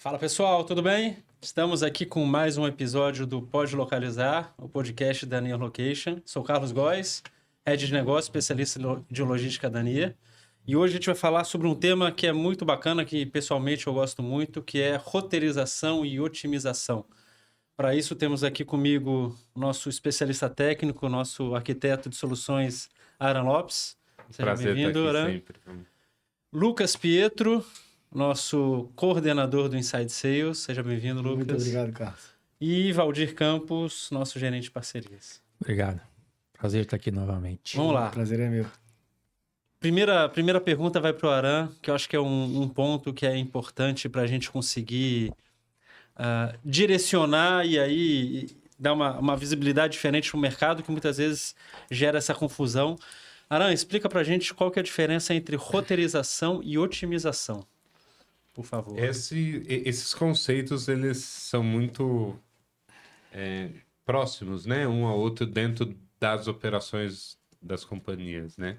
Fala pessoal, tudo bem? Estamos aqui com mais um episódio do Pode Localizar, o podcast da Near Location. Sou Carlos Góes, Head de Negócio, especialista de logística da Near. E hoje a gente vai falar sobre um tema que é muito bacana, que pessoalmente eu gosto muito, que é roteirização e otimização. Para isso temos aqui comigo o nosso especialista técnico, nosso arquiteto de soluções, Aran Lopes. Seja Prazer estar bem-vindo, aqui Aran. sempre. Lucas Pietro, nosso coordenador do Inside Sales. Seja bem-vindo, Lucas. Muito obrigado, Carlos. E Valdir Campos, nosso gerente de parcerias. Obrigado. Prazer estar aqui novamente. Vamos lá. O prazer é meu. Primeira pergunta vai para o Aran, que eu acho que é um ponto que é importante para a gente conseguir direcionar e aí dar uma visibilidade diferente para o mercado, que muitas vezes gera essa confusão. Aran, explica para a gente qual que é a diferença entre roteirização e otimização, por favor. Esses conceitos, eles são muito próximos, né? Um ao outro dentro das operações das companhias, né?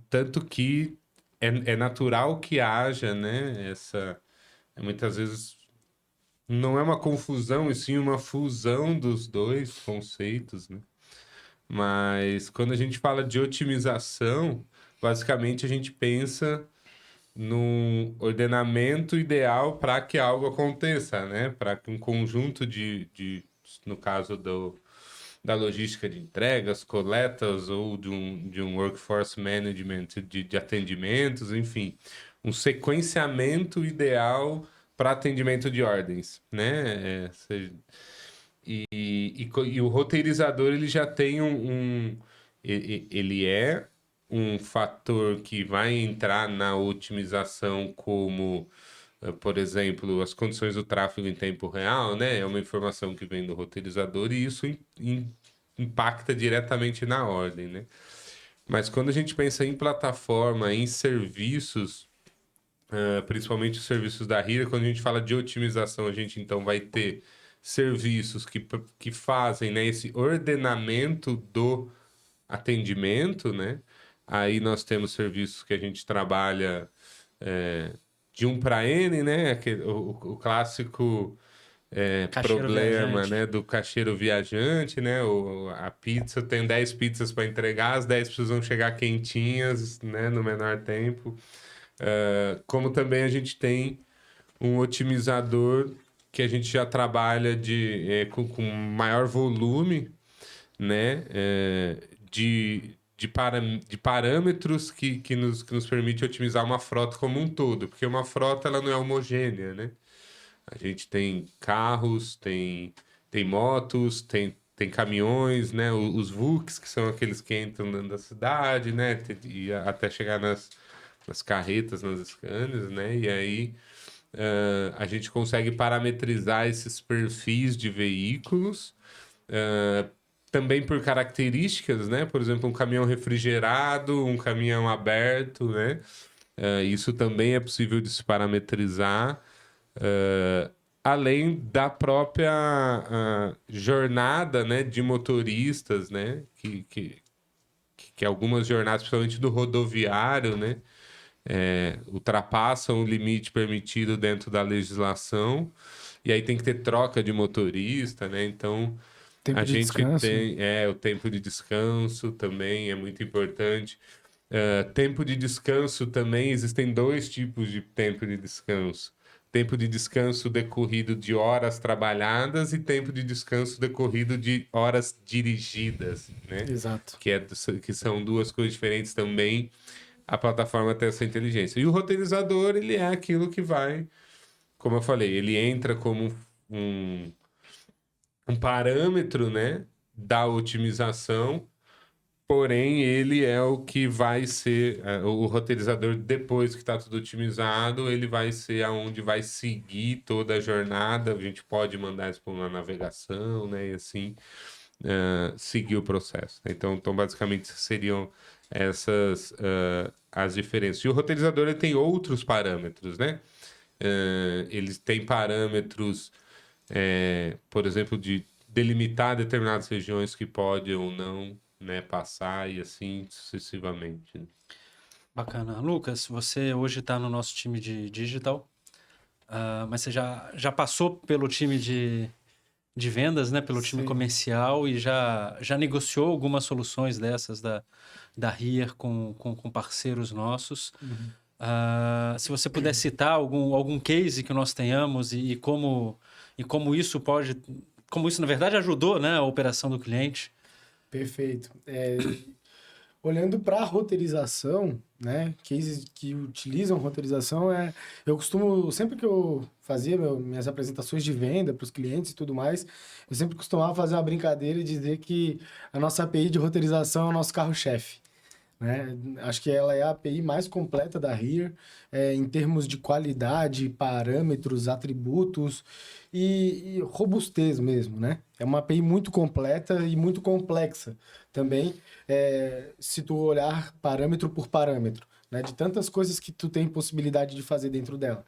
Tanto que é natural que haja, né? Muitas vezes não é uma confusão, e sim uma fusão dos dois conceitos, né? Mas quando a gente fala de otimização, basicamente a gente pensa num ordenamento ideal para que algo aconteça, né? Para que um conjunto no caso da logística de entregas, coletas ou de um workforce management de atendimentos, enfim, um sequenciamento ideal para atendimento de ordens, né? E o roteirizador, ele já tem ele é um fator que vai entrar na otimização como, por exemplo, as condições do tráfego em tempo real, né? É uma informação que vem do roteirizador e isso impacta diretamente na ordem, né? Mas quando a gente pensa em plataforma, em serviços, principalmente os serviços da RIA, quando a gente fala de otimização, a gente então vai ter serviços que fazem, né, esse ordenamento do atendimento, né? Aí nós temos serviços que a gente trabalha de 1 para N, né? O clássico problema, viajante, né? Do caixeiro viajante, né? A pizza tem 10 pizzas para entregar, as 10 precisam chegar quentinhas, né? No menor tempo. Como também a gente tem um otimizador que a gente já trabalha com maior volume, né? De parâmetros que nos permite otimizar uma frota como um todo, porque uma frota ela não é homogênea, né? A gente tem carros, tem motos, tem caminhões, né? Os VUCs, que são aqueles que entram dentro da cidade, né? E até chegar nas carretas, nas scanners, né? E aí a gente consegue parametrizar esses perfis de veículos, também por características, né? Por exemplo, um caminhão refrigerado, um caminhão aberto, né? Isso também é possível de se parametrizar, além da própria jornada, né, de motoristas, né? Que algumas jornadas, principalmente do rodoviário, né? Ultrapassam o limite permitido dentro da legislação, e aí tem que ter troca de motorista, né? Então, Tempo de descanso. tem o tempo de descanso também é muito importante. Tempo de descanso também, existem dois tipos de tempo de descanso. Tempo de descanso decorrido de horas trabalhadas e tempo de descanso decorrido de horas dirigidas, né? Exato. Que são duas coisas diferentes também. A plataforma tem essa inteligência. E o roteirizador, ele é aquilo que vai, como eu falei, ele entra como um parâmetro, né, da otimização, porém ele é o que vai ser, o roteirizador, depois que está tudo otimizado, ele vai ser aonde vai seguir toda a jornada. A gente pode mandar isso para uma navegação, né, e assim seguir o processo. Então basicamente seriam essas as diferenças. E o roteirizador, ele tem outros parâmetros, né? Ele tem parâmetros, por exemplo, de delimitar determinadas regiões que pode ou não, né, passar, e assim sucessivamente, né? Bacana. Lucas, você hoje está no nosso time de digital. mas você já passou pelo time de vendas, né? Pelo time comercial e já negociou algumas soluções dessas da HERE com parceiros nossos. Se você puder citar algum case que nós tenhamos e como isso pode... Como isso, na verdade, ajudou, né, a operação do cliente. Perfeito. Olhando para a roteirização, né, cases que utilizam roteirização, eu costumo, sempre que eu fazia minhas apresentações de venda para os clientes e tudo mais, eu sempre costumava fazer uma brincadeira e dizer que a nossa API de roteirização é o nosso carro-chefe. Né? Acho que ela é a API mais completa da HERE, em termos de qualidade, parâmetros, atributos e robustez mesmo, né? É uma API muito completa e muito complexa também, se tu olhar parâmetro por parâmetro, né? De tantas coisas que tu tem possibilidade de fazer dentro dela.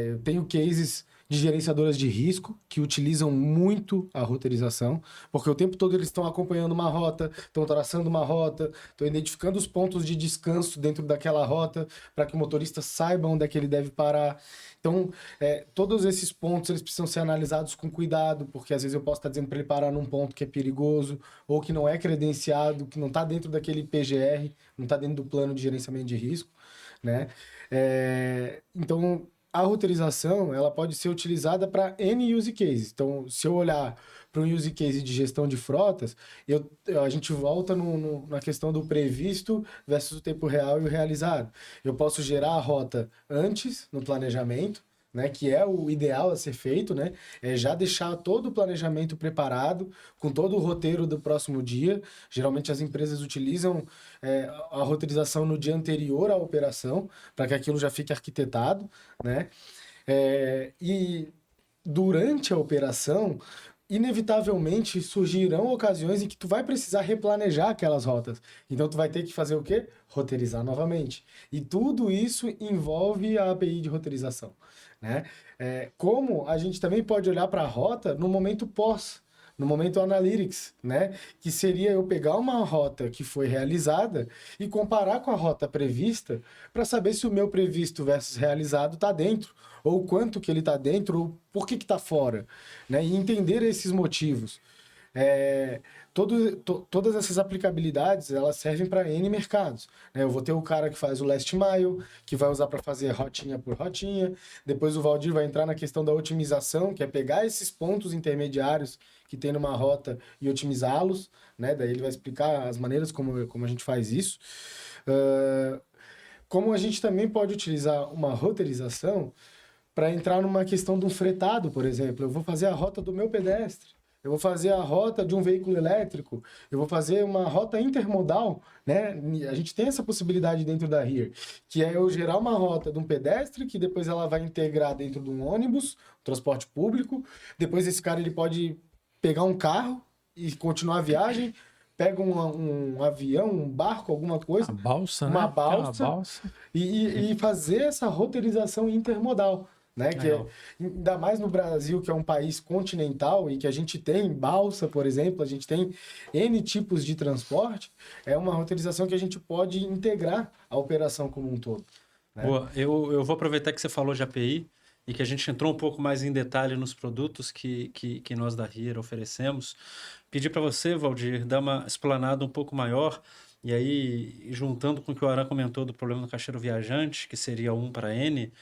Eu tenho cases de gerenciadoras de risco que utilizam muito a roteirização, porque o tempo todo eles estão acompanhando uma rota, estão traçando uma rota, estão identificando os pontos de descanso dentro daquela rota para que o motorista saiba onde é que ele deve parar. Então, todos esses pontos eles precisam ser analisados com cuidado, porque às vezes eu posso estar dizendo para ele parar num ponto que é perigoso, ou que não é credenciado, que não está dentro daquele PGR, não está dentro do plano de gerenciamento de risco, né? Então, a roteirização ela pode ser utilizada para N use cases. Então, se eu olhar para um use case de gestão de frotas, a gente volta na questão do previsto versus o tempo real e o realizado. Eu posso gerar a rota antes, no planejamento, né, que é o ideal a ser feito, né? Já deixar todo o planejamento preparado, com todo o roteiro do próximo dia. Geralmente as empresas utilizam a roteirização no dia anterior à operação, para que aquilo já fique arquitetado, né? E durante a operação, inevitavelmente surgirão ocasiões em que tu vai precisar replanejar aquelas rotas. Então tu vai ter que fazer o quê? Roteirizar novamente. E tudo isso envolve a API de roteirização, né? Como a gente também pode olhar para a rota no momento pós, no momento analytics, né? Que seria eu pegar uma rota que foi realizada e comparar com a rota prevista para saber se o meu previsto versus realizado está dentro, ou quanto que ele está dentro, ou por que está fora, né? E entender esses motivos. Todas essas aplicabilidades, elas servem para N mercados, né? Eu vou ter o cara que faz o last mile, que vai usar para fazer rotinha por rotinha. Depois o Valdir vai entrar na questão da otimização, que é pegar esses pontos intermediários que tem numa rota e otimizá-los, né? Daí ele vai explicar as maneiras como a gente faz isso. Como a gente também pode utilizar uma roteirização para entrar numa questão de um fretado, por exemplo. Eu vou fazer a rota do meu pedestre, eu vou fazer a rota de um veículo elétrico, eu vou fazer uma rota intermodal, né? A gente tem essa possibilidade dentro da HERE, que é eu gerar uma rota de um pedestre, que depois ela vai integrar dentro de um ônibus, transporte público. Depois esse cara ele pode pegar um carro e continuar a viagem, pega um avião, um barco, alguma coisa. Uma balsa, uma né? balsa. E fazer essa roteirização intermodal. Né? Que ainda mais no Brasil, que é um país continental e que a gente tem balsa, por exemplo, a gente tem N tipos de transporte, é uma roteirização que a gente pode integrar a operação como um todo. Né? Boa, eu vou aproveitar que você falou de API e que a gente entrou um pouco mais em detalhe nos produtos que nós da HERE oferecemos. Pedir para você, Valdir, dar uma explanada um pouco maior. E aí, juntando com o que o Aran comentou do problema do caixeiro viajante, que seria 1 para N,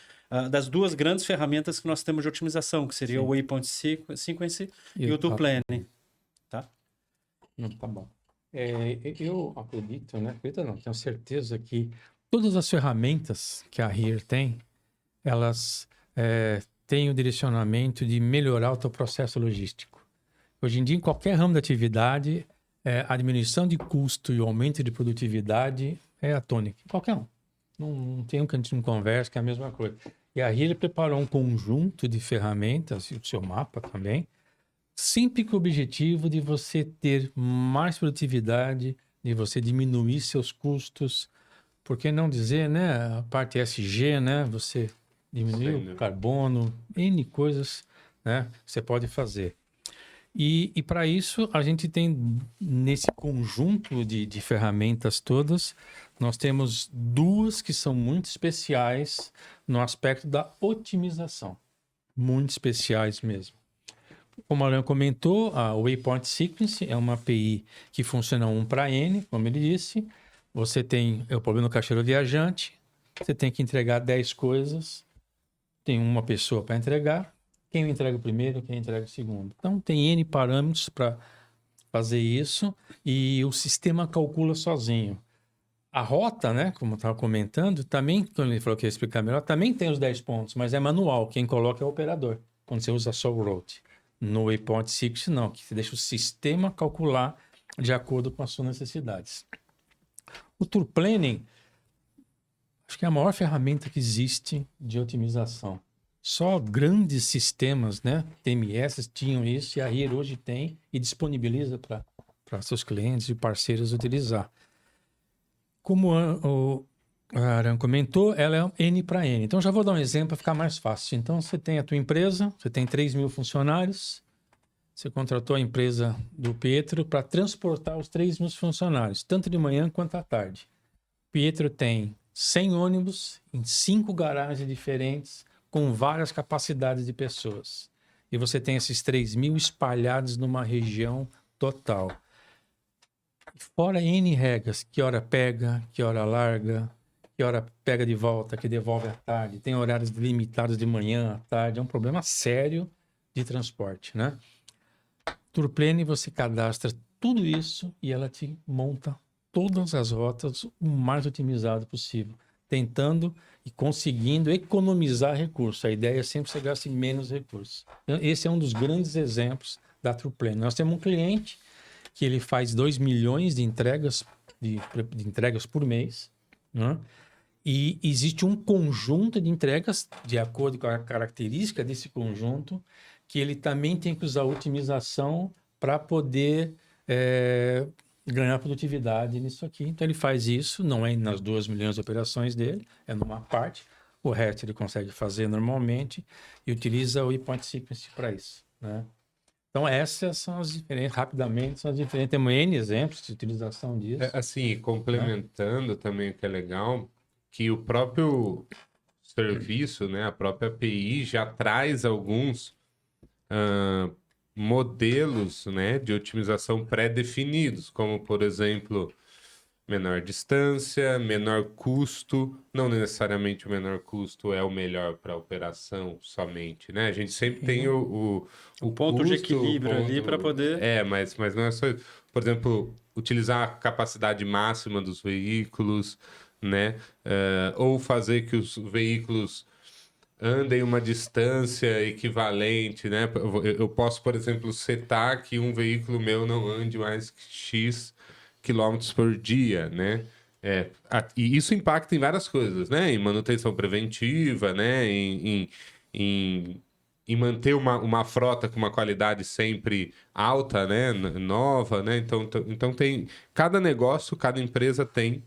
das duas grandes ferramentas que nós temos de otimização, que seria o Waypoint Sequence e o Tour Planning. Tá? Tá bom. Eu acredito, né? Acredito não, tenho certeza que todas as ferramentas que a HERE tem, elas têm o direcionamento de melhorar o teu processo logístico. Hoje em dia, em qualquer ramo da atividade, a diminuição de custo e o aumento de produtividade é a tônica. Qualquer um. Não tem um que a gente não conversa, que é a mesma coisa. E a HERE preparou um conjunto de ferramentas, e o seu mapa também, sempre com o objetivo de você ter mais produtividade, de você diminuir seus custos. Por que não dizer, né? A parte ESG, né? Você diminuir o carbono, N coisas, né? Você pode fazer. E para isso, a gente tem, nesse conjunto de ferramentas todas, nós temos duas que são muito especiais no aspecto da otimização. Muito especiais mesmo. Como o Alan comentou, a Waypoint Sequence é uma API que funciona 1 para N, como ele disse. Você tem o problema do caixeiro viajante, você tem que entregar 10 coisas, tem uma pessoa para entregar. Quem entrega o primeiro, quem entrega o segundo. Então, tem N parâmetros para fazer isso e o sistema calcula sozinho. A rota, né, como eu estava comentando, também, quando ele falou que ia explicar melhor, também tem os 10 pontos, mas é manual. Quem coloca é o operador, quando você usa só o route. No Waypoint Sequence, não, que você deixa o sistema calcular de acordo com as suas necessidades. O Tour Planning, acho que é a maior ferramenta que existe de otimização. Só grandes sistemas, né, TMS tinham isso e a RIR hoje tem e disponibiliza para seus clientes e parceiros utilizar. Como o Aran comentou, ela é N para N. Então, já vou dar um exemplo para ficar mais fácil. Então, você tem a tua empresa, você tem 3.000 funcionários, você contratou a empresa do Pietro para transportar os 3.000 funcionários, tanto de manhã quanto à tarde. O Pietro tem 100 ônibus em 5 garagens diferentes, com várias capacidades de pessoas. E você tem esses 3.000 espalhados numa região total. Fora N regras, que hora pega, que hora larga, que hora pega de volta, que devolve à tarde. Tem horários limitados de manhã à tarde. É um problema sério de transporte, né? Tour Planning, você cadastra tudo isso e ela te monta todas as rotas o mais otimizado possível, tentando e conseguindo economizar recursos. A ideia é sempre você gaste menos recursos. Esse é um dos grandes exemplos da Tour Planning. Nós temos um cliente que ele faz 2 milhões de entregas por mês, né? E existe um conjunto de entregas, de acordo com a característica desse conjunto, que ele também tem que usar otimização para poder ganhar produtividade nisso aqui. Então, ele faz isso, não é nas 2 milhões de operações dele, é numa parte. O resto ele consegue fazer normalmente e utiliza o Waypoint Sequence para isso, né? Então, essas são as diferentes, rapidamente, são as diferentes. Temos N exemplos de utilização disso. Assim, complementando também o que é legal, que o próprio serviço, né, a própria API já traz alguns modelos, né, de otimização pré-definidos, como, por exemplo, menor distância, menor custo. Não necessariamente o menor custo é o melhor para a operação somente, né? A gente sempre tem o ponto custo, de equilíbrio ali para poder... mas não é só isso. Por exemplo, utilizar a capacidade máxima dos veículos, né? Ou fazer que os veículos andem uma distância equivalente, né? Eu posso, por exemplo, setar que um veículo meu não ande mais que X quilômetros por dia, né? E isso impacta em várias coisas, né? Em manutenção preventiva, né? Em manter uma frota com uma qualidade sempre alta, né? Nova, né? Então tem... Cada negócio, cada empresa tem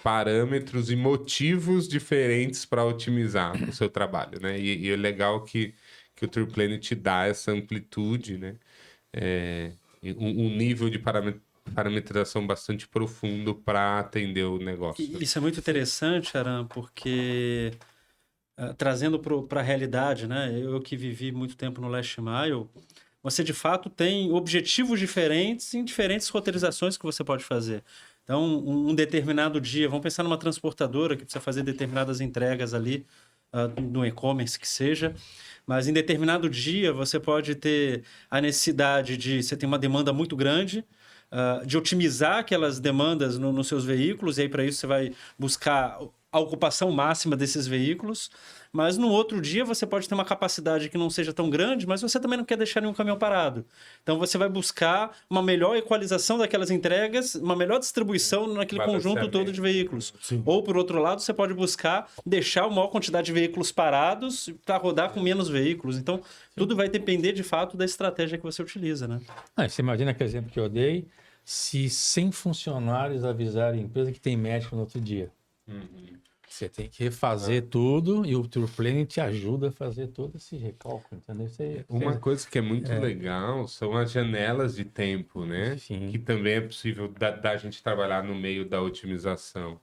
parâmetros e motivos diferentes para otimizar o seu trabalho, né? E é legal que o Tour Planning te dá essa amplitude, né? Um nível de parametrização bastante profundo para atender o negócio. Isso é muito interessante, Aran, porque trazendo para a realidade, né? Eu que vivi muito tempo no Last Mile, você de fato tem objetivos diferentes em diferentes roteirizações que você pode fazer. Então, um determinado dia, vamos pensar numa transportadora que precisa fazer determinadas entregas ali, no e-commerce que seja, mas em determinado dia você pode ter a necessidade de... Você tem uma demanda muito grande, de otimizar aquelas demandas nos seus veículos, e aí para isso você vai buscar a ocupação máxima desses veículos, mas no outro dia você pode ter uma capacidade que não seja tão grande, mas você também não quer deixar nenhum caminhão parado. Então você vai buscar uma melhor equalização daquelas entregas, uma melhor distribuição naquele conjunto todo de veículos. Sim. Ou, por outro lado, você pode buscar deixar uma maior quantidade de veículos parados para rodar com menos veículos. Então, tudo vai depender, de fato, da estratégia que você utiliza, né? Você imagina aquele exemplo que eu dei, se 100 funcionários avisarem a empresa que tem médico no outro dia. Você tem que refazer tudo e o Tour Planning te ajuda a fazer todo esse recálculo, entendeu? Uma coisa que é muito legal são as janelas de tempo, né? Sim. Que também é possível da gente trabalhar no meio da otimização.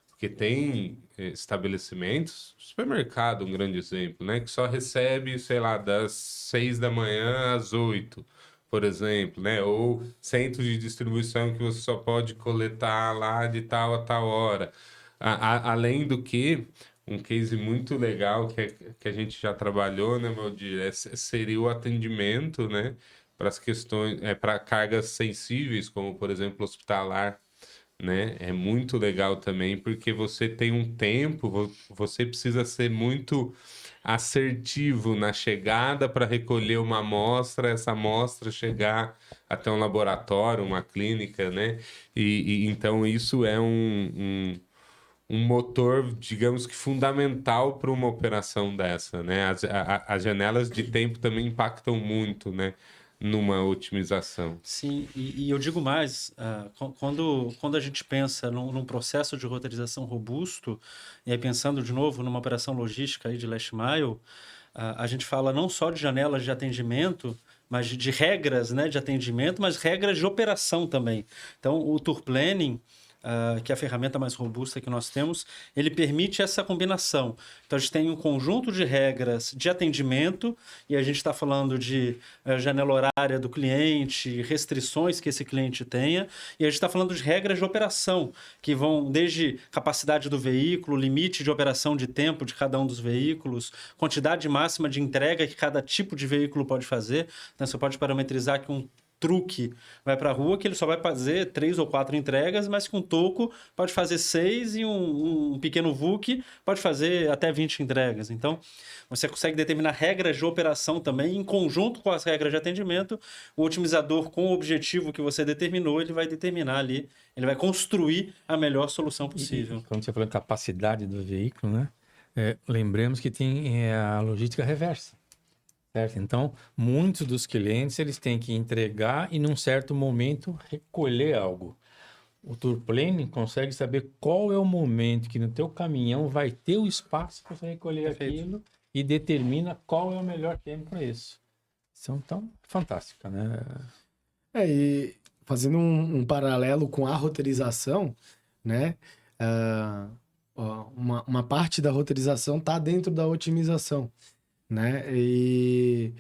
Porque tem estabelecimentos, supermercado, um grande exemplo, né? Que só recebe, sei lá, das 6 da manhã às 8, por exemplo, né? Ou centros de distribuição que você só pode coletar lá de tal a tal hora. Além do que, um case muito legal que a gente já trabalhou, né, Valdir, seria o atendimento, né? Para as questões, para cargas sensíveis, como, por exemplo, hospitalar, né? É muito legal também, porque você tem um tempo, você precisa ser muito assertivo na chegada para recolher uma amostra, essa amostra chegar até um laboratório, uma clínica, né? E então isso é um motor, digamos que fundamental para uma operação dessa, né? As janelas de tempo também impactam muito, né? Numa otimização. Sim, e eu digo mais, quando a gente pensa num processo de roteirização robusto, e aí pensando de novo numa operação logística aí de last mile, a gente fala não só de janelas de atendimento, mas de regras, né, de atendimento, mas regras de operação também. Então, o Tour Planning, que é a ferramenta mais robusta que nós temos, ele permite essa combinação. Então, a gente tem um conjunto de regras de atendimento, e a gente está falando de janela horária do cliente, restrições que esse cliente tenha, e a gente está falando de regras de operação, que vão desde capacidade do veículo, limite de operação de tempo de cada um dos veículos, quantidade máxima de entrega que cada tipo de veículo pode fazer. Então, você pode parametrizar que um truque vai para a rua, que ele só vai fazer 3 ou 4 entregas, mas que um toco pode fazer 6 e um pequeno VUC pode fazer até 20 entregas. Então, você consegue determinar regras de operação também, em conjunto com as regras de atendimento. O otimizador, com o objetivo que você determinou, ele vai determinar ali, ele vai construir a melhor solução possível. E quando você falou em capacidade do veículo, né? Lembremos que tem a logística reversa. Certo? Então, muitos dos clientes eles têm que entregar e, num certo momento, recolher algo. O Tour Planning consegue saber qual é o momento que no teu caminhão vai ter o espaço para você recolher aquilo e determina qual é o melhor tempo para isso. Então, fantástica, né? E fazendo um paralelo com a roteirização, né? Uma parte da roteirização está dentro da otimização, né? E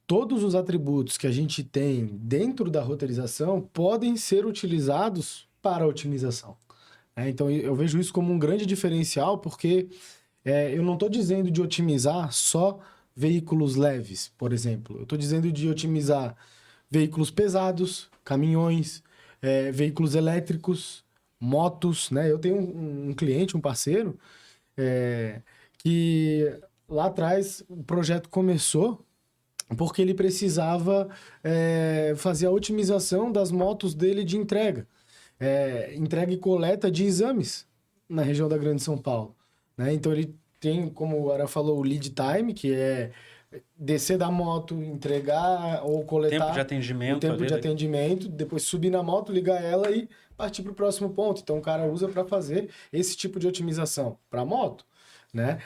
todos os atributos que a gente tem dentro da roteirização podem ser utilizados para a otimização. Então, eu vejo isso como um grande diferencial, porque eu não estou dizendo de otimizar só veículos leves, por exemplo. Eu estou dizendo de otimizar veículos pesados, caminhões, veículos elétricos, motos, né? Eu tenho um cliente, um parceiro, que lá atrás o projeto começou porque ele precisava fazer a otimização das motos dele de entrega. Entrega e coleta de exames na região da Grande São Paulo, né? Então ele tem, como o Ara falou, o lead time, que é descer da moto, entregar ou coletar. Tempo de atendimento. O tempo de atendimento, depois subir na moto, ligar ela e partir para o próximo ponto. Então o cara usa para fazer esse tipo de otimização para moto, né?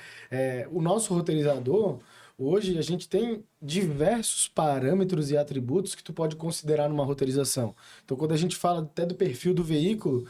O nosso roteirizador, hoje a gente tem diversos parâmetros e atributos que tu pode considerar numa roteirização. Então, quando a gente fala até do perfil do veículo,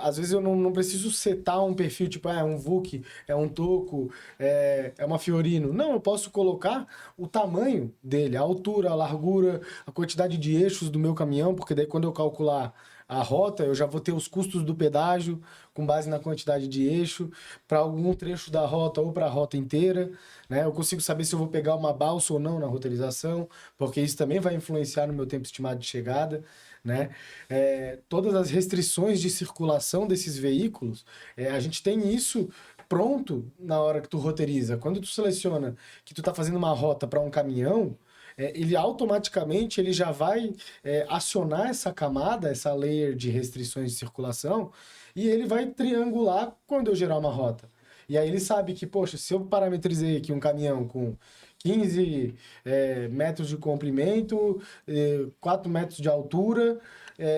às vezes eu não preciso setar um perfil, tipo, é um VUC, é um toco, é uma Fiorino. Não, eu posso colocar o tamanho dele, a altura, a largura, a quantidade de eixos do meu caminhão, porque daí quando eu calcular a rota, eu já vou ter os custos do pedágio com base na quantidade de eixo para algum trecho da rota ou para a rota inteira, né? Eu consigo saber se eu vou pegar uma balsa ou não na roteirização, porque isso também vai influenciar no meu tempo estimado de chegada, né? Todas as restrições de circulação desses veículos, a gente tem isso pronto na hora que tu roteiriza. Quando tu seleciona que tu tá fazendo uma rota para um caminhão, ele automaticamente ele já vai acionar essa camada, essa layer de restrições de circulação, e ele vai triangular quando eu gerar uma rota. E aí ele sabe que, poxa, se eu parametrizei aqui um caminhão com 15 metros de comprimento, 4 metros de altura,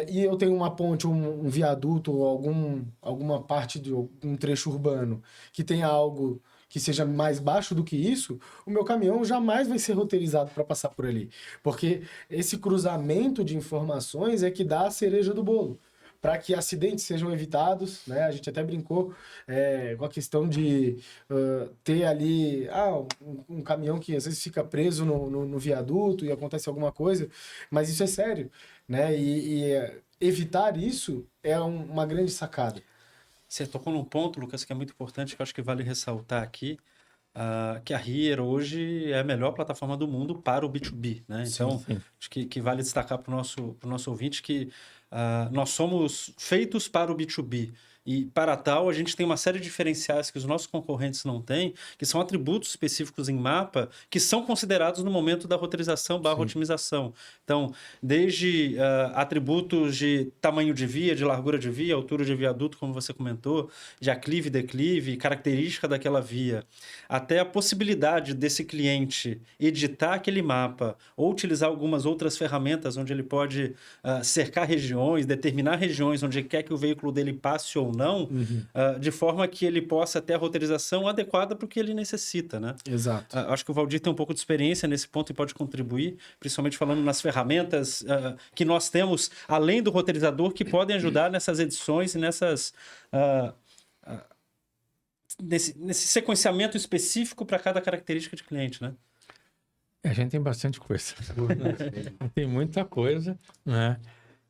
e eu tenho uma ponte, um viaduto ou alguma parte de um trecho urbano que tenha algo que seja mais baixo do que isso, o meu caminhão jamais vai ser roteirizado para passar por ali. Porque esse cruzamento de informações é que dá a cereja do bolo, para que acidentes sejam evitados, né? A gente até brincou com a questão de ter ali um caminhão que às vezes fica preso no viaduto e acontece alguma coisa, mas isso é sério, né? E evitar isso é uma grande sacada. Você tocou num ponto, Lucas, que é muito importante, que eu acho que vale ressaltar aqui, que a Here hoje é a melhor plataforma do mundo para o B2B, né? Então, sim. acho que vale destacar para o nosso ouvinte que nós somos feitos para o B2B. E, para tal, a gente tem uma série de diferenciais que os nossos concorrentes não têm, que são atributos específicos em mapa, que são considerados no momento da roteirização / otimização. Então, desde atributos de tamanho de via, de largura de via, altura de viaduto, como você comentou, de aclive e declive, característica daquela via, até a possibilidade desse cliente editar aquele mapa ou utilizar algumas outras ferramentas onde ele pode cercar regiões, determinar regiões onde quer que o veículo dele passe ou não, de forma que ele possa ter a roteirização adequada para o que ele necessita, né? Exato. Acho que o Valdir tem um pouco de experiência nesse ponto e pode contribuir, principalmente falando nas ferramentas que nós temos, além do roteirizador, que podem ajudar nessas edições e nesse sequenciamento específico para cada característica de cliente, né? A gente tem bastante coisa. Tem muita coisa, né?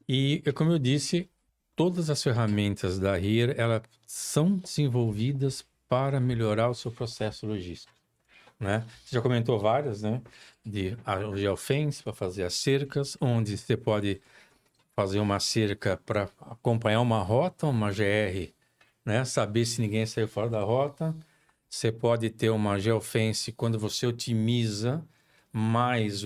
E, como eu disse, todas as ferramentas da Here, elas são desenvolvidas para melhorar o seu processo logístico, né? Você já comentou várias, né? O geofence para fazer as cercas, onde você pode fazer uma cerca para acompanhar uma rota, uma GR, né? Saber se ninguém saiu fora da rota. Você pode ter uma geofence quando você otimiza, mas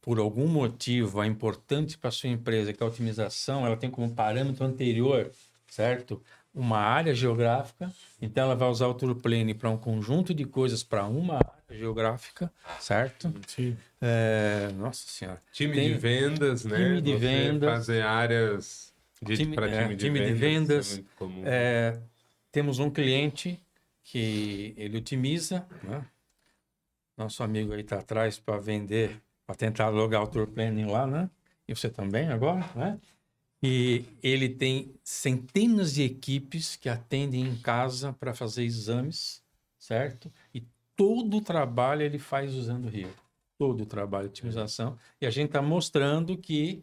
por algum motivo é importante para a sua empresa que a otimização ela tem como parâmetro anterior, certo? Uma área geográfica, então ela vai usar o TourPlane para um conjunto de coisas para uma área geográfica, certo? Sim. Nossa Senhora. Time de vendas, né? Time de Você vendas. fazer áreas para time de vendas. Isso é muito comum. Temos um cliente que ele otimiza, né? Nosso amigo aí está atrás para vender, para tentar logar o TourPlane lá, né? E você também agora, né? E ele tem centenas de equipes que atendem em casa para fazer exames, certo? E todo o trabalho ele faz usando o Here. Todo o trabalho de otimização. E a gente está mostrando que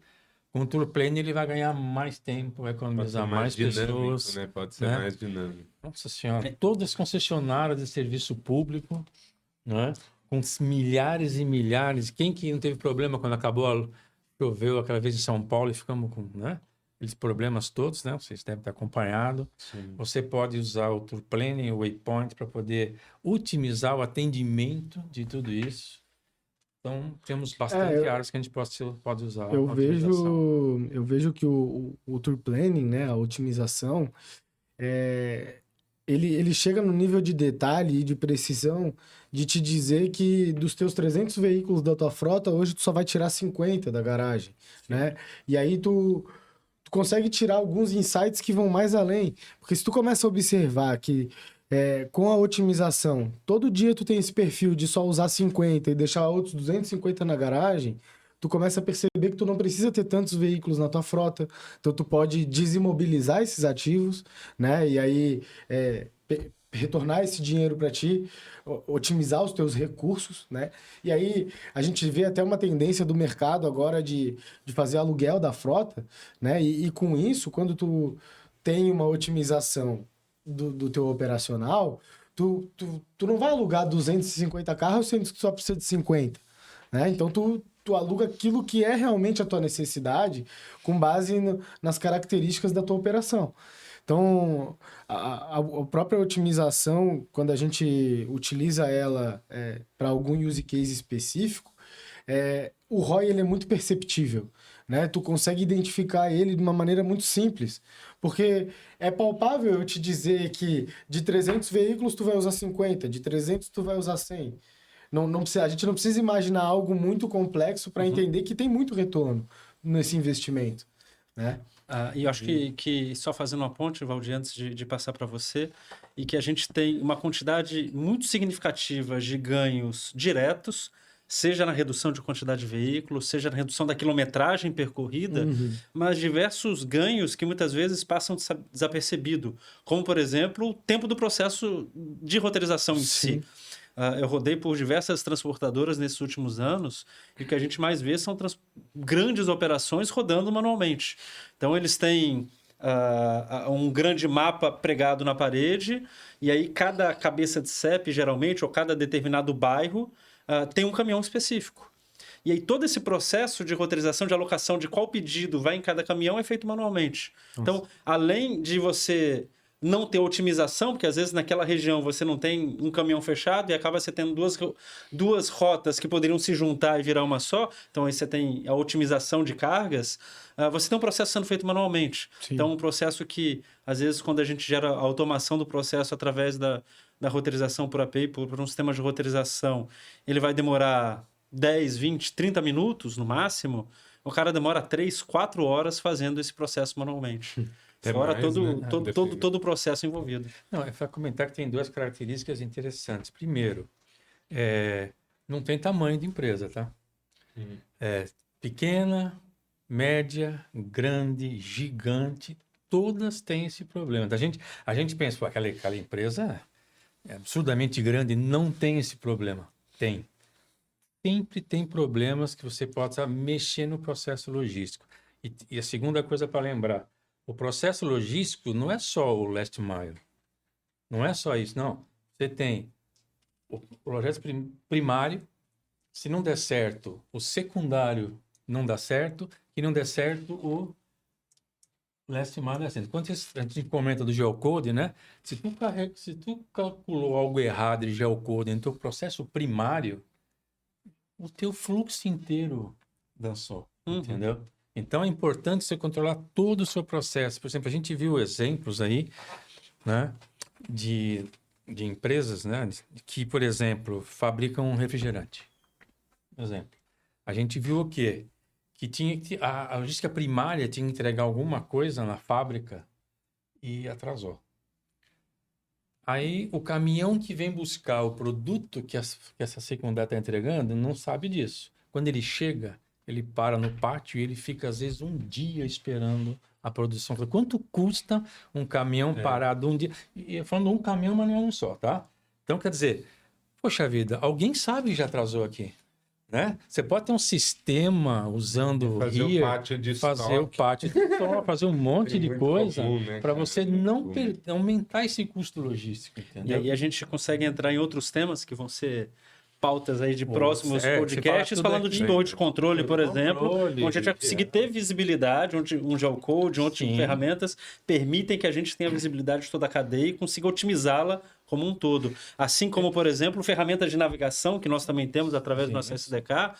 com o TourPlane ele vai ganhar mais tempo, vai economizar mais pessoas. Né? Pode ser né? mais dinâmico. Nossa Senhora, todas as concessionárias de serviço público, né? Com milhares e milhares. Quem que não teve problema quando choveu aquela vez em São Paulo e ficamos com, né? Aqueles problemas todos, né? Vocês devem ter acompanhado. Sim. Você pode usar o TourPlane, o Waypoint, para poder otimizar o atendimento de tudo isso. Então, temos bastante áreas que a gente pode usar. Eu vejo que o TourPlanning, né? A otimização, ele chega no nível de detalhe e de precisão de te dizer que dos teus 300 veículos da tua frota, hoje tu só vai tirar 50 da garagem, né? E aí tu consegue tirar alguns insights que vão mais além. Porque se tu começa a observar que com a otimização, todo dia tu tem esse perfil de só usar 50 e deixar outros 250 na garagem, tu começa a perceber que tu não precisa ter tantos veículos na tua frota, então tu pode desimobilizar esses ativos, né? E aí retornar esse dinheiro para ti, otimizar os teus recursos, né? E aí a gente vê até uma tendência do mercado agora de fazer aluguel da frota, né? E com isso, quando tu tem uma otimização do teu operacional, tu não vai alugar 250 carros sendo que tu só precisa de 50, né? Então tu aluga aquilo que é realmente a tua necessidade com base nas características da tua operação. Então, a própria otimização, quando a gente utiliza ela para algum use case específico, o ROI ele é muito perceptível, né? Tu consegue identificar ele de uma maneira muito simples, porque é palpável eu te dizer que de 300 veículos tu vai usar 50, de 300 tu vai usar 100. A gente não precisa imaginar algo muito complexo para entender que tem muito retorno nesse investimento, né? E eu acho que só fazendo uma ponte, Valdir, antes de passar para você, e que a gente tem uma quantidade muito significativa de ganhos diretos, seja na redução de quantidade de veículos, seja na redução da quilometragem percorrida, mas diversos ganhos que muitas vezes passam desapercebido, como, por exemplo, o tempo do processo de roteirização em si. Eu rodei por diversas transportadoras nesses últimos anos e o que a gente mais vê são grandes operações rodando manualmente. Então, eles têm um grande mapa pregado na parede e aí cada cabeça de CEP, geralmente, ou cada determinado bairro, tem um caminhão específico. E aí todo esse processo de roteirização, de alocação de qual pedido vai em cada caminhão é feito manualmente. Nossa. Então, além de você não ter otimização, porque às vezes naquela região você não tem um caminhão fechado e acaba você tendo duas rotas que poderiam se juntar e virar uma só, então aí você tem a otimização de cargas, você tem um processo sendo feito manualmente. Sim. Então, um processo que, às vezes, quando a gente gera a automação do processo através da roteirização por API, por um sistema de roteirização, ele vai demorar 10, 20, 30 minutos no máximo, o cara demora 3, 4 horas fazendo esse processo manualmente. Fora mais, todo o processo envolvido. Não, é para comentar que tem duas características interessantes. Primeiro, não tem tamanho de empresa, tá? Pequena, média, grande, gigante, todas têm esse problema. A gente pensa, pô, aquela empresa é absurdamente grande, não tem esse problema. Tem. Sempre tem problemas que você possa mexer no processo logístico. E a segunda coisa para lembrar, o processo logístico não é só o last mile. Não é só isso, não. Você tem o projeto primário, se não der certo, o secundário não dá certo, e não der certo, o last mile é assim. Quando a gente comenta do geocode, né? Se tu calculou algo errado de geocode no teu processo primário, o teu fluxo inteiro dançou, entendeu? Então, é importante você controlar todo o seu processo. Por exemplo, a gente viu exemplos aí, né, de empresas, né, que, por exemplo, fabricam um refrigerante. Por exemplo, a gente viu o quê? Que a logística primária tinha que entregar alguma coisa na fábrica e atrasou. Aí, o caminhão que vem buscar o produto que essa secundária está entregando não sabe disso. Quando ele chega, ele para no pátio e ele fica, às vezes, um dia esperando a produção. Quanto custa um caminhão parado um dia? E falando um caminhão, mas não é um só, tá? Então, quer dizer, poxa vida, alguém sabe que já atrasou aqui, né? Você pode ter um sistema usando fazer o pátio de estoque, fazer um monte de coisa para você não aumentar esse custo logístico, entendeu? E aí a gente consegue entrar em outros temas que vão ser pautas aí de próximos podcasts, falando de torre de controle, por exemplo, onde a gente vai conseguir ter visibilidade, onde um geocode, onde ferramentas permitem que a gente tenha visibilidade de toda a cadeia e consiga otimizá-la como um todo. Assim como, por exemplo, ferramentas de navegação, que nós também temos através do nosso SDK,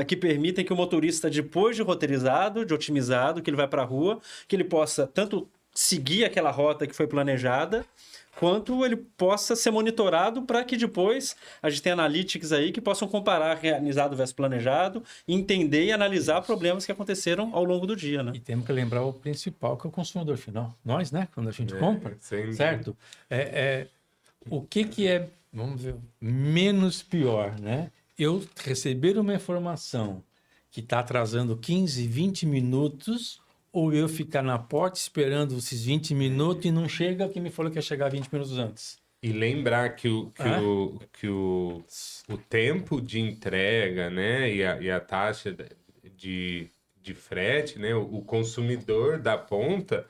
que permitem que o motorista, depois de roteirizado, de otimizado, que ele vai para a rua, que ele possa tanto seguir aquela rota que foi planejada, quanto ele possa ser monitorado para que depois a gente tenha analytics aí que possam comparar realizado versus planejado, entender e analisar problemas que aconteceram ao longo do dia, né? E temos que lembrar o principal, que é o consumidor final. Nós, né? Quando a gente compra, certo? O que é, vamos ver, menos pior, né? Eu receber uma informação que está atrasando 15, 20 minutos... ou eu ficar na porta esperando esses 20 minutos e não chega, que me falou que ia chegar 20 minutos antes. E lembrar que o tempo de entrega, né, e a taxa de frete, né, o consumidor da ponta,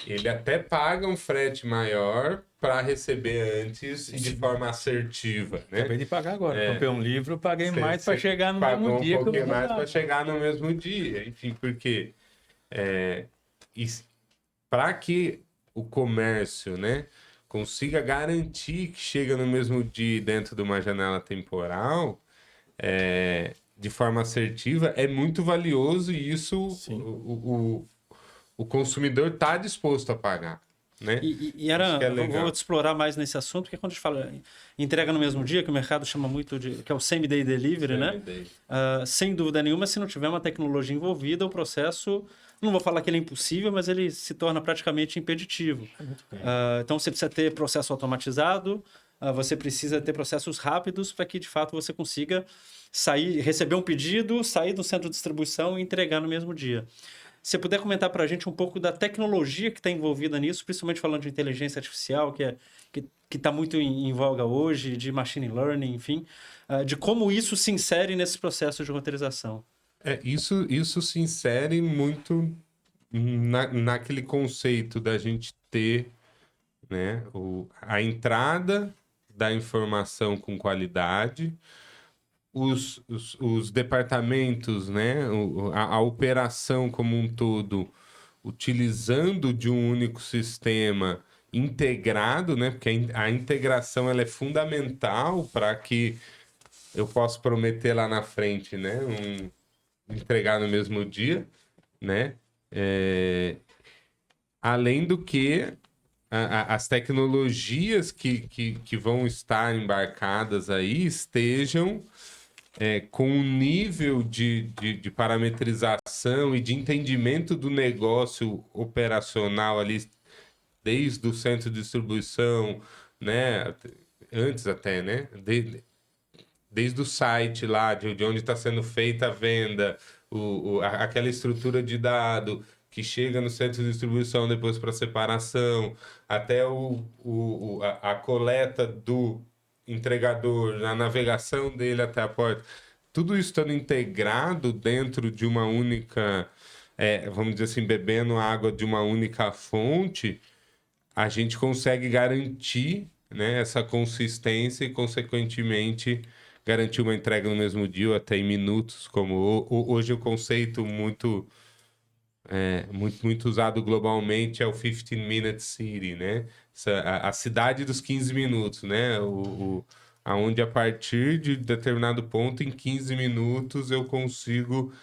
ele até paga um frete maior para receber antes e de forma assertiva, né? Acabei de pagar agora. Comprei um livro, paguei mais para chegar no mesmo dia. Pagou um pouquinho mais para chegar no mesmo dia. Enfim, porque... para que o comércio, né, consiga garantir que chega no mesmo dia dentro de uma janela temporal, de forma assertiva, é muito valioso e isso o consumidor está disposto a pagar. Né? Vou te explorar mais nesse assunto, porque quando a gente fala entrega no mesmo dia, que o mercado chama muito de, que é o same-day delivery, né? Sem dúvida nenhuma, se não tiver uma tecnologia envolvida, o processo não vou falar que ele é impossível, mas ele se torna praticamente impeditivo. Então, você precisa ter processo automatizado, você precisa ter processos rápidos para que, de fato, você consiga receber um pedido, sair do centro de distribuição e entregar no mesmo dia. Se você puder comentar para a gente um pouco da tecnologia que está envolvida nisso, principalmente falando de inteligência artificial, que está muito em voga hoje, de machine learning, enfim, de como isso se insere nesses processos de roteirização. Isso se insere muito naquele conceito da gente ter, né, a entrada da informação com qualidade, os departamentos, né, a operação como um todo, utilizando de um único sistema integrado, né, porque a integração ela é fundamental para que eu possa prometer lá na frente, né, entregar no mesmo dia, né, além do que as tecnologias que vão estar embarcadas aí estejam com um nível de parametrização e de entendimento do negócio operacional ali, desde o centro de distribuição, né? Antes até, né? Desde o site lá, de onde está sendo feita a venda, aquela estrutura de dado que chega no centro de distribuição depois para separação, até a coleta do entregador, a navegação dele até a porta, tudo isso estando integrado dentro de uma única, vamos dizer assim, bebendo água de uma única fonte, a gente consegue garantir, né, essa consistência e, consequentemente, garantir uma entrega no mesmo dia ou até em minutos, como hoje o conceito muito usado globalmente é o 15-minute city, né? A cidade dos 15 minutos, né? Aonde a partir de determinado ponto, em 15 minutos, eu consigo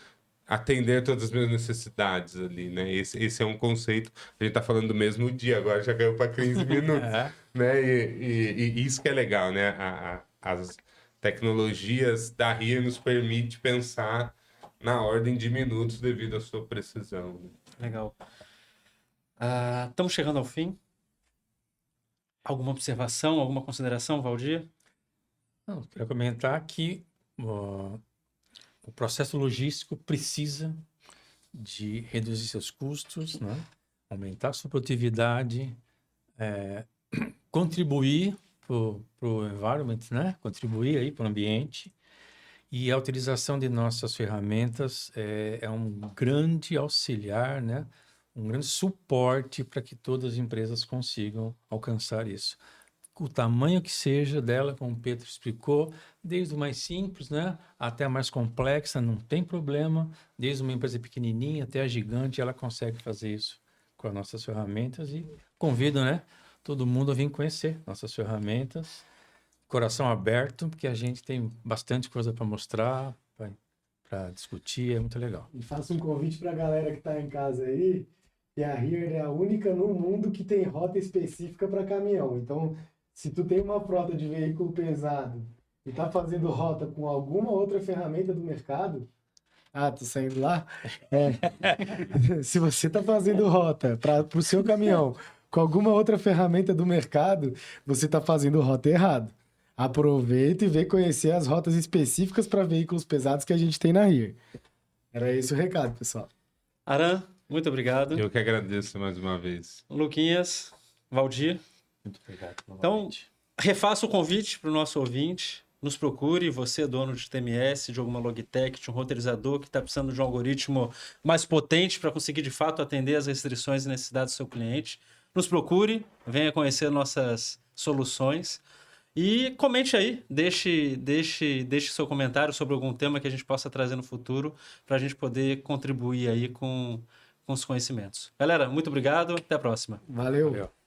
atender todas as minhas necessidades ali, né? Esse é um conceito. A gente tá falando do mesmo dia, agora já caiu para 15 minutos, né? E isso que é legal, né? As tecnologias da RIA nos permite pensar na ordem de minutos devido à sua precisão. Né? Legal. Estamos chegando ao fim. Alguma observação, alguma consideração, Valdir? Não, quero comentar que o processo logístico precisa de reduzir seus custos, né? Aumentar sua produtividade, contribuir para o environment, né? Contribuir aí para o ambiente. E a utilização de nossas ferramentas é um grande auxiliar, né? Um grande suporte para que todas as empresas consigam alcançar isso. O tamanho que seja dela, como o Pedro explicou, desde o mais simples, né, até a mais complexa, não tem problema. Desde uma empresa pequenininha até a gigante, ela consegue fazer isso com as nossas ferramentas. E convido, né, todo mundo a vir conhecer nossas ferramentas. Coração aberto, porque a gente tem bastante coisa para mostrar, para discutir, é muito legal. E faço um convite para a galera que está em casa aí, que a Here é a única no mundo que tem rota específica para caminhão. Então, se tu tem uma frota de veículo pesado e está fazendo rota com alguma outra ferramenta do mercado, tô saindo lá? Se você está fazendo rota para o seu caminhão com alguma outra ferramenta do mercado, você está fazendo rota errado. Aproveita e vem conhecer as rotas específicas para veículos pesados que a gente tem na Here. Era esse o recado, pessoal. Aran, muito obrigado. Eu que agradeço mais uma vez. Luquinhas, Valdir. Muito obrigado. Então, refaço o convite para o nosso ouvinte. Nos procure, você, dono de TMS, de alguma Logitech, de um roteirizador que está precisando de um algoritmo mais potente para conseguir, de fato, atender às restrições e necessidades do seu cliente. Nos procure, venha conhecer nossas soluções. E comente aí, deixe seu comentário sobre algum tema que a gente possa trazer no futuro para a gente poder contribuir aí com os conhecimentos. Galera, muito obrigado, até a próxima. Valeu. Valeu.